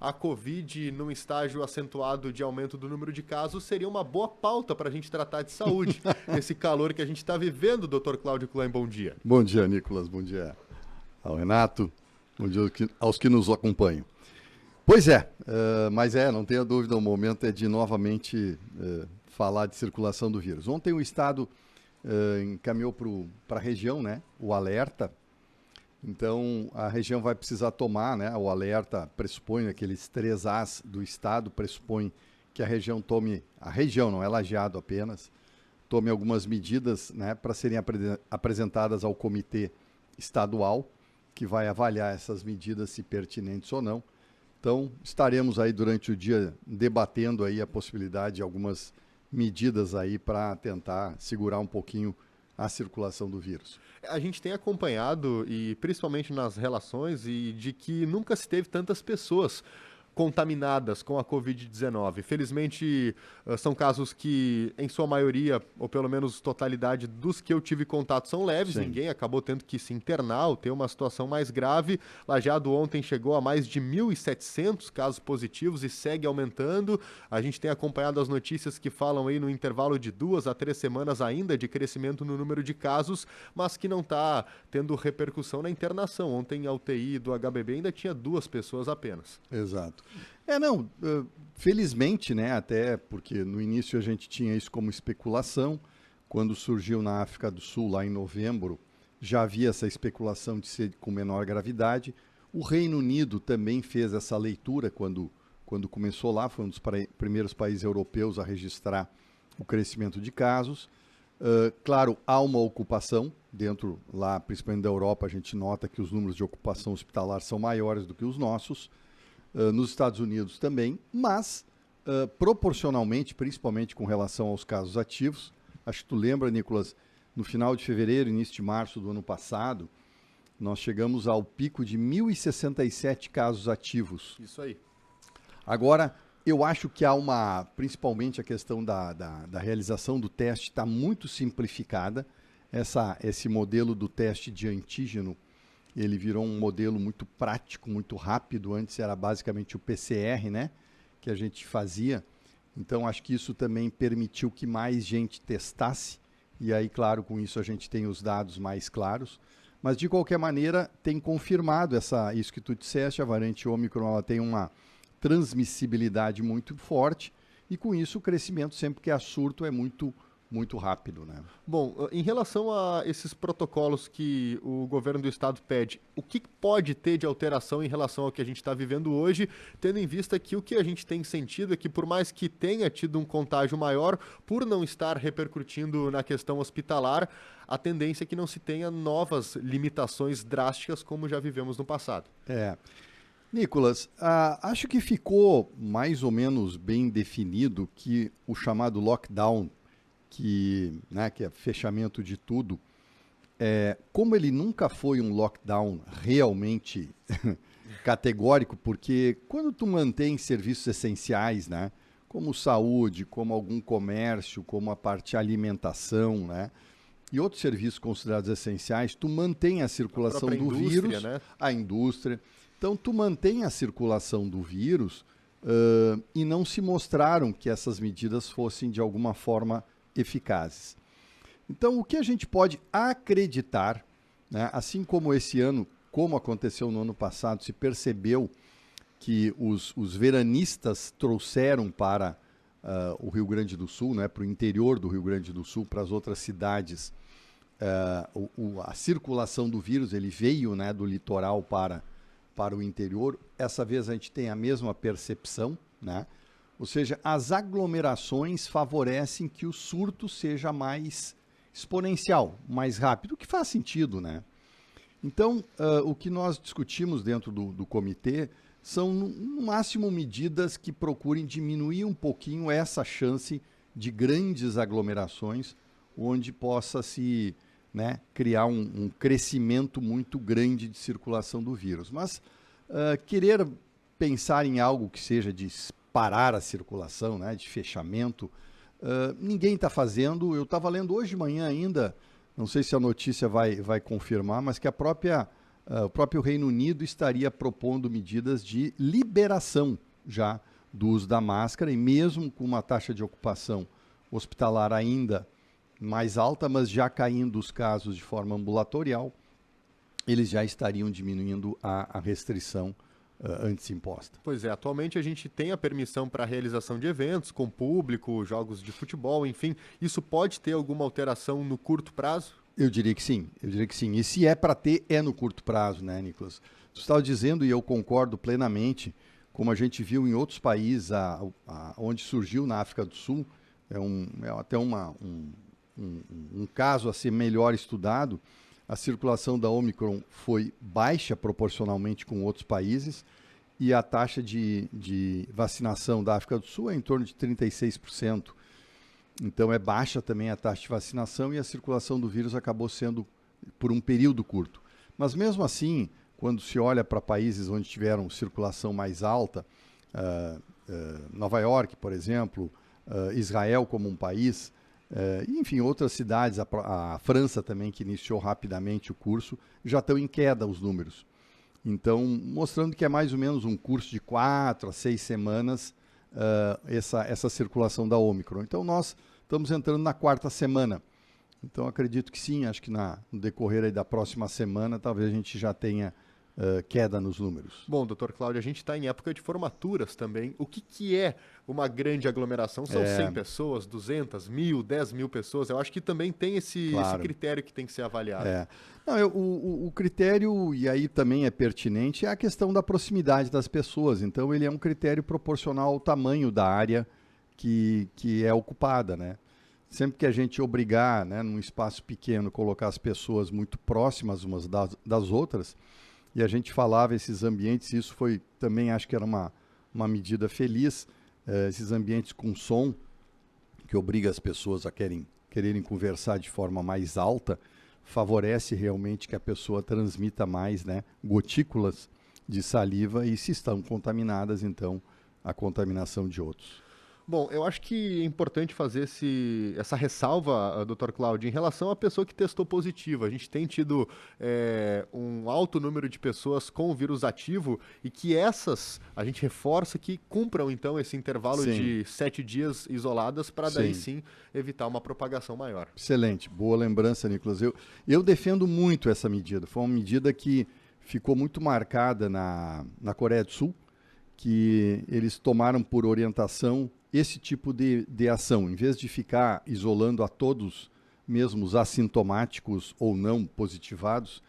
a Covid num estágio acentuado de aumento do número de casos seria uma boa pauta para a gente tratar de saúde. Esse calor que a gente está vivendo, Dr. Cláudio Klein, bom dia. Bom dia, Nicolas, bom dia ao Renato, bom dia aos que nos acompanham. Pois é, mas não tenha dúvida, o momento é de novamente falar de circulação do vírus. Ontem o Estado encaminhou para a região, né, o alerta. Então, a região vai precisar tomar, né, o alerta pressupõe, aqueles 3 As do Estado, pressupõe que a região tome, a região não é Lajeado apenas, tome algumas medidas, né, para serem apresentadas ao comitê estadual, que vai avaliar essas medidas, se pertinentes ou não. Então, estaremos aí durante o dia debatendo aí a possibilidade de algumas medidas aí para tentar segurar um pouquinho a circulação do vírus. A gente tem acompanhado, e principalmente nas relações, e de que nunca se teve tantas pessoas contaminadas com a Covid-19. Felizmente, são casos que, em sua maioria, ou pelo menos totalidade dos que eu tive contato, são leves. Sim. Ninguém acabou tendo que se internar ou ter uma situação mais grave. Lajeado ontem chegou a mais de 1.700 casos positivos e segue aumentando. A gente tem acompanhado as notícias que falam aí no intervalo de 2 a 3 semanas ainda de crescimento no número de casos, mas que não está tendo repercussão na internação. Ontem a UTI do HBB ainda tinha 2 pessoas apenas. Exato. Felizmente, né, até porque no início a gente tinha isso como especulação, quando surgiu na África do Sul, lá em novembro, já havia essa especulação de ser com menor gravidade. O Reino Unido também fez essa leitura quando começou lá, foi um dos primeiros países europeus a registrar o crescimento de casos. Claro, há uma ocupação dentro lá, principalmente da Europa, a gente nota que os números de ocupação hospitalar são maiores do que os nossos. Nos Estados Unidos também, mas proporcionalmente, principalmente com relação aos casos ativos, acho que tu lembra, Nicolas, no final de fevereiro, início de março do ano passado, nós chegamos ao pico de 1.067 casos ativos. Isso aí. Agora, eu acho que há principalmente a questão da realização do teste está muito simplificada, esse modelo do teste de antígeno, ele virou um modelo muito prático, muito rápido. Antes era basicamente o PCR, né, que a gente fazia. Então, acho que isso também permitiu que mais gente testasse. E aí, claro, com isso a gente tem os dados mais claros. Mas, de qualquer maneira, tem confirmado isso que tu disseste. A variante Ômicron ela tem uma transmissibilidade muito forte. E, com isso, o crescimento, sempre que há surto, é muito rápido, né? Bom, em relação a esses protocolos que o governo do estado pede, o que pode ter de alteração em relação ao que a gente está vivendo hoje, tendo em vista que o que a gente tem sentido é que, por mais que tenha tido um contágio maior, por não estar repercutindo na questão hospitalar, a tendência é que não se tenha novas limitações drásticas como já vivemos no passado. Nicolas, acho que ficou mais ou menos bem definido que o chamado lockdown, que é fechamento de tudo, como ele nunca foi um lockdown realmente categórico, porque quando tu mantém serviços essenciais, né, como saúde, como algum comércio, como a parte de alimentação, né, e outros serviços considerados essenciais, tu mantém a circulação do vírus, né? A indústria. Então, tu mantém a circulação do vírus e não se mostraram que essas medidas fossem de alguma forma eficazes. Então, o que a gente pode acreditar, né, assim como esse ano, como aconteceu no ano passado, se percebeu que os veranistas trouxeram para o Rio Grande do Sul, né, para o interior do Rio Grande do Sul, para as outras cidades, a circulação do vírus, ele veio, né, do litoral para o interior. Essa vez a gente tem a mesma percepção, né? Ou seja, as aglomerações favorecem que o surto seja mais exponencial, mais rápido, o que faz sentido, né? Então, o que nós discutimos dentro do comitê são, no máximo, medidas que procurem diminuir um pouquinho essa chance de grandes aglomerações, onde possa se, né, criar um crescimento muito grande de circulação do vírus. Mas querer pensar em algo que seja de parar a circulação, né, de fechamento, ninguém está fazendo. Eu estava lendo hoje de manhã ainda, não sei se a notícia vai confirmar, mas que a própria o próprio Reino Unido estaria propondo medidas de liberação já do uso da máscara, e mesmo com uma taxa de ocupação hospitalar ainda mais alta, mas já caindo os casos de forma ambulatorial, eles já estariam diminuindo a restrição antes imposta. Pois é, atualmente a gente tem a permissão para a realização de eventos com público, jogos de futebol, enfim. Isso pode ter alguma alteração no curto prazo? Eu diria que sim, E se é para ter, é no curto prazo, né, Nicolas? Você estava dizendo, e eu concordo plenamente, como a gente viu em outros países, onde surgiu na África do Sul, é até um caso a ser melhor estudado. A circulação da Omicron foi baixa proporcionalmente com outros países, e a taxa de vacinação da África do Sul é em torno de 36%. Então é baixa também a taxa de vacinação, e a circulação do vírus acabou sendo por um período curto. Mas mesmo assim, quando se olha para países onde tiveram circulação mais alta, Nova York, por exemplo, Israel como um país, enfim, outras cidades, a França também, que iniciou rapidamente o curso, já estão em queda os números. Então, mostrando que é mais ou menos um curso de 4 a 6 semanas essa circulação da Omicron. Então, nós estamos entrando na 4ª semana. Então, acredito que sim, acho que no decorrer aí da próxima semana, talvez a gente já tenha queda nos números. Bom, doutor Cláudio, a gente está em época de formaturas também. O que é uma grande aglomeração? São 100 pessoas, 200, 1.000, 10.000 pessoas? Eu acho que também tem esse critério que tem que ser avaliado. Não, o critério, e aí também é pertinente, é a questão da proximidade das pessoas. Então, ele é um critério proporcional ao tamanho da área que é ocupada, né? Sempre que a gente obrigar, né, num espaço pequeno, colocar as pessoas muito próximas umas das outras, e a gente falava esses ambientes, isso foi também, acho que era uma medida feliz, esses ambientes com som, que obriga as pessoas a quererem conversar de forma mais alta, favorece realmente que a pessoa transmita mais, né, gotículas de saliva, e se estão contaminadas, então, a contaminação de outros. Bom, eu acho que é importante fazer essa ressalva, Dr. Cláudio, em relação à pessoa que testou positivo. A gente tem tido um alto número de pessoas com o vírus ativo, e que a gente reforça que cumpram, então, esse intervalo de 7 dias isoladas, para daí sim evitar uma propagação maior. Excelente, boa lembrança, Nicolas. Eu defendo muito essa medida. Foi uma medida que ficou muito marcada na Coreia do Sul, que eles tomaram por orientação esse tipo de ação. Em vez de ficar isolando a todos, mesmo os assintomáticos ou não positivados,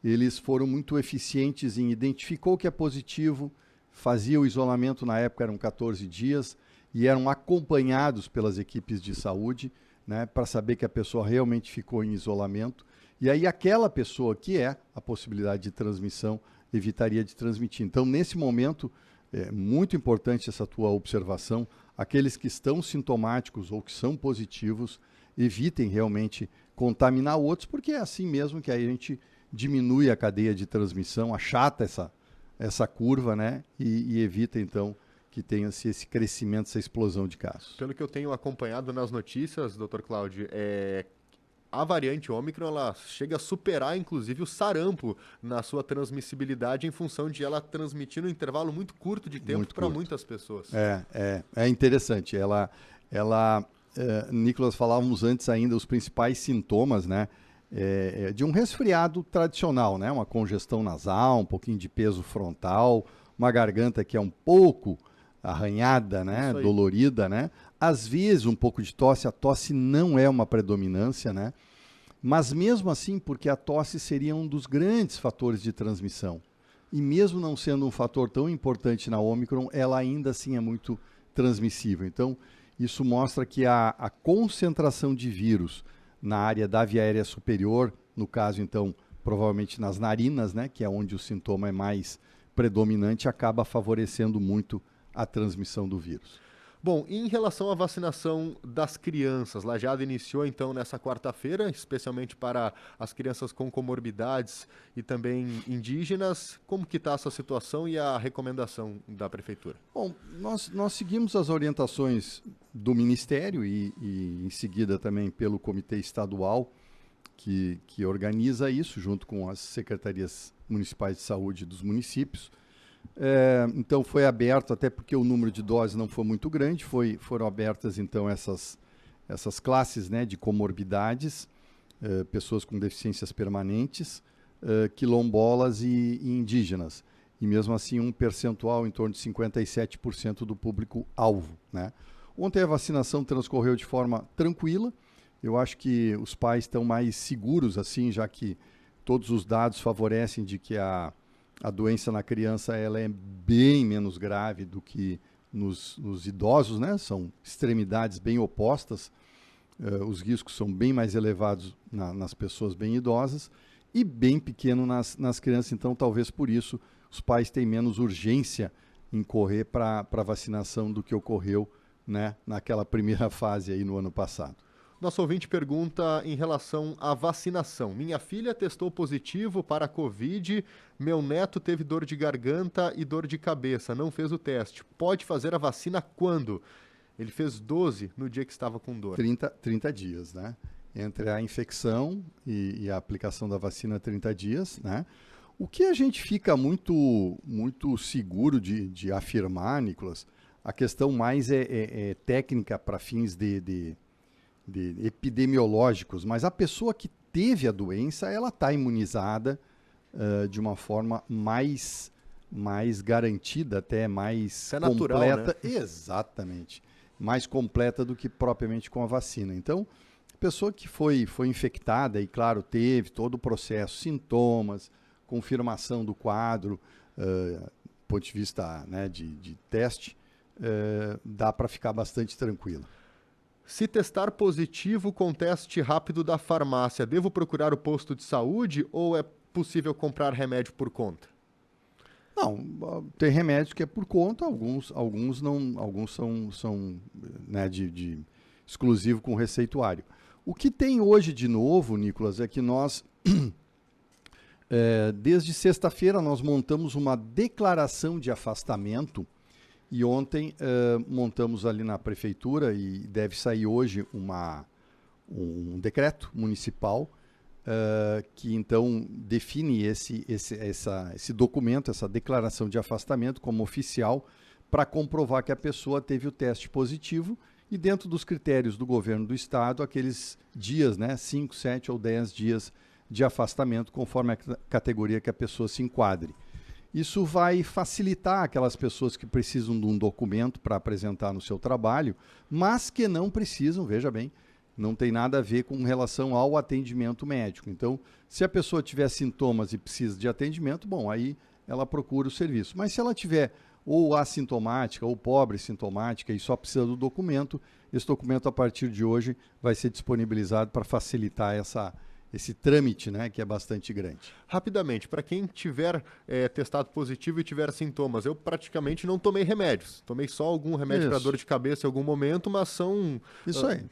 eles foram muito eficientes em identificar o que é positivo, fazia o isolamento, na época eram 14 dias, e eram acompanhados pelas equipes de saúde, né, para saber que a pessoa realmente ficou em isolamento. E aí aquela pessoa que é a possibilidade de transmissão evitaria de transmitir. Então, nesse momento, é muito importante essa tua observação. Aqueles que estão sintomáticos ou que são positivos, evitem realmente contaminar outros, porque é assim mesmo que aí a gente diminui a cadeia de transmissão, achata essa curva, né? E evita, então, que tenha-se esse crescimento, essa explosão de casos. Pelo que eu tenho acompanhado nas notícias, Dr. Cláudio, a variante Ômicron, ela chega a superar, inclusive, o sarampo na sua transmissibilidade, em função de ela transmitir num intervalo muito curto de tempo para muitas pessoas. É interessante. Nicolas, falávamos antes ainda os principais sintomas, né, de um resfriado tradicional, né, uma congestão nasal, um pouquinho de peso frontal, uma garganta que é um pouco arranhada, né, dolorida, né, às vezes um pouco de tosse. A tosse não é uma predominância, né, mas mesmo assim, porque a tosse seria um dos grandes fatores de transmissão, e mesmo não sendo um fator tão importante na Omicron, ela ainda assim é muito transmissível. Então, isso mostra que a concentração de vírus na área da via aérea superior, no caso, então, provavelmente nas narinas, né, que é onde o sintoma é mais predominante, acaba favorecendo muito a transmissão do vírus. Bom, em relação à vacinação das crianças, Lajeado iniciou então nessa quarta-feira, especialmente para as crianças com comorbidades e também indígenas. Como que está essa situação e a recomendação da Prefeitura? Bom, nós seguimos as orientações do Ministério e em seguida também pelo Comitê Estadual, que organiza isso junto com as secretarias municipais de saúde dos municípios. Então foi aberto, até porque o número de doses não foi muito grande, foram abertas então essas classes, né, de comorbidades, pessoas com deficiências permanentes, quilombolas e indígenas. E mesmo assim um percentual em torno de 57% do público-alvo, né? Ontem a vacinação transcorreu de forma tranquila. Eu acho que os pais estão mais seguros, assim, já que todos os dados favorecem de que a doença na criança ela é bem menos grave do que nos idosos, né? São extremidades bem opostas. Os riscos são bem mais elevados nas pessoas bem idosas e bem pequeno nas crianças. Então, talvez por isso, os pais têm menos urgência em correr para a vacinação do que ocorreu, né, naquela primeira fase aí no ano passado. Nosso ouvinte pergunta em relação à vacinação. Minha filha testou positivo para a Covid, meu neto teve dor de garganta e dor de cabeça, não fez o teste. Pode fazer a vacina quando? Ele fez 12 no dia que estava com dor. 30 dias, né? Entre a infecção e a aplicação da vacina, 30 dias, né? O que a gente fica muito seguro de afirmar, Nicolas, a questão mais é técnica para fins de epidemiológicos, mas a pessoa que teve a doença, ela está imunizada de uma forma mais garantida, até mais completa. Natural, né? Exatamente. Mais completa do que propriamente com a vacina. Então, a pessoa que foi infectada e, claro, teve todo o processo, sintomas, confirmação do quadro, do ponto de vista, né, de teste, dá para ficar bastante tranquilo. Se testar positivo com teste rápido da farmácia, devo procurar o posto de saúde ou é possível comprar remédio por conta? Não, tem remédios que é por conta, alguns não, alguns são né, de exclusivo com receituário. O que tem hoje de novo, Nicolas, é que nós, desde sexta-feira, nós montamos uma declaração de afastamento e ontem montamos ali na prefeitura e deve sair hoje um decreto municipal que então define esse documento, essa declaração de afastamento como oficial para comprovar que a pessoa teve o teste positivo e dentro dos critérios do governo do estado, aqueles dias, né, 5, 7 ou 10 dias de afastamento conforme a categoria que a pessoa se enquadre. Isso vai facilitar aquelas pessoas que precisam de um documento para apresentar no seu trabalho, mas que não precisam, veja bem, não tem nada a ver com relação ao atendimento médico. Então, se a pessoa tiver sintomas e precisa de atendimento, bom, aí ela procura o serviço. Mas se ela tiver ou assintomática ou pobre sintomática e só precisa do documento, esse documento a partir de hoje vai ser disponibilizado para facilitar esse trâmite, né, que é bastante grande. Rapidamente, para quem tiver testado positivo e tiver sintomas, eu praticamente não tomei remédios. Tomei só algum remédio para dor de cabeça em algum momento, mas são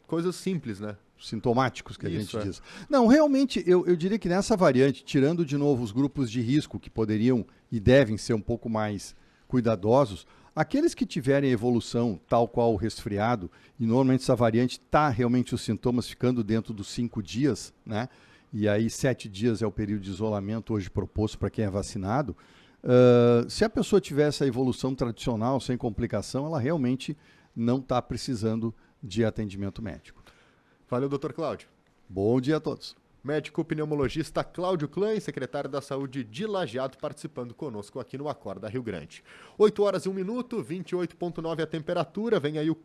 coisas simples, né? Sintomáticos, que a gente diz. Não, realmente, eu diria que nessa variante, tirando de novo os grupos de risco que poderiam e devem ser um pouco mais cuidadosos, aqueles que tiverem evolução tal qual o resfriado, e normalmente essa variante está realmente os sintomas ficando dentro dos 5 dias, né? E aí 7 dias é o período de isolamento hoje proposto para quem é vacinado. Se a pessoa tiver essa evolução tradicional, sem complicação, ela realmente não está precisando de atendimento médico. Valeu, doutor Cláudio. Bom dia a todos. Médico pneumologista Cláudio Klein, secretário da Saúde de Lajeado, participando conosco aqui no Acorda Rio Grande. 8 horas e 1 minuto, 28,9 a temperatura, vem aí o